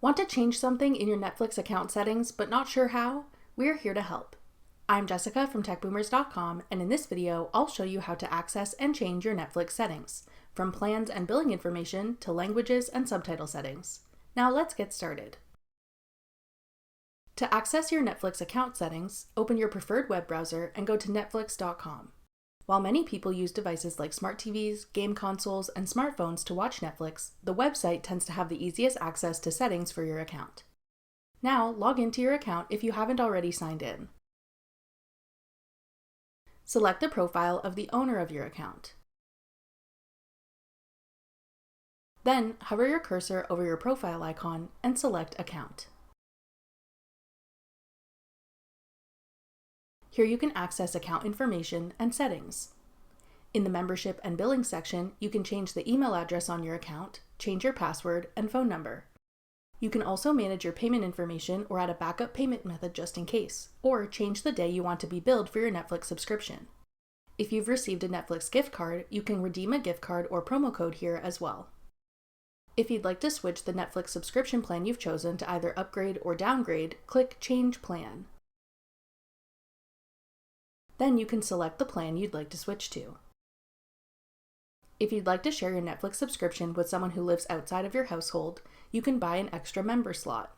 Want to change something in your Netflix account settings but not sure how? We're here to help. I'm Jessica from techboomers.com, and in this video, I'll show you how to access and change your Netflix settings, from plans and billing information to languages and subtitle settings. Now let's get started. To access your Netflix account settings, open your preferred web browser and go to Netflix.com. While many people use devices like smart TVs, game consoles, and smartphones to watch Netflix, the website tends to have the easiest access to settings for your account. Now, log into your account if you haven't already signed in. Select the profile of the owner of your account. Then, hover your cursor over your profile icon and select Account. Here you can access account information and settings. In the Membership and Billing section, you can change the email address on your account, change your password, and phone number. You can also manage your payment information or add a backup payment method just in case, or change the day you want to be billed for your Netflix subscription. If you've received a Netflix gift card, you can redeem a gift card or promo code here as well. If you'd like to switch the Netflix subscription plan you've chosen to either upgrade or downgrade, click Change Plan. Then you can select the plan you'd like to switch to. If you'd like to share your Netflix subscription with someone who lives outside of your household, you can buy an extra member slot.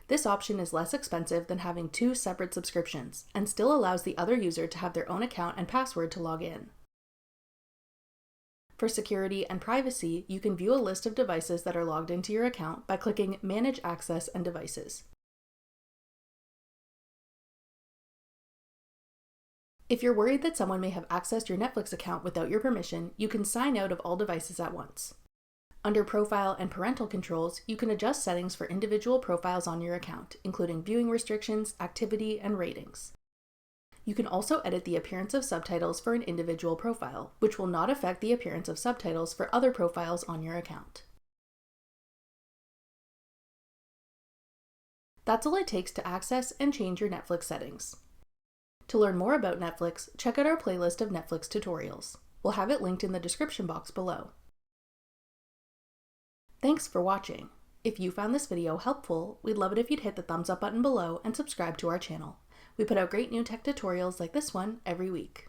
This option is less expensive than having two separate subscriptions and still allows the other user to have their own account and password to log in. For security and privacy, you can view a list of devices that are logged into your account by clicking Manage Access and Devices. If you're worried that someone may have accessed your Netflix account without your permission, you can sign out of all devices at once. Under Profile and Parental Controls, you can adjust settings for individual profiles on your account, including viewing restrictions, activity, and ratings. You can also edit the appearance of subtitles for an individual profile, which will not affect the appearance of subtitles for other profiles on your account. That's all it takes to access and change your Netflix settings. To learn more about Netflix, check out our playlist of Netflix tutorials. We'll have it linked in the description box below. Thanks for watching. If you found this video helpful, we'd love it if you'd hit the thumbs up button below and subscribe to our channel. We put out great new tech tutorials like this one every week.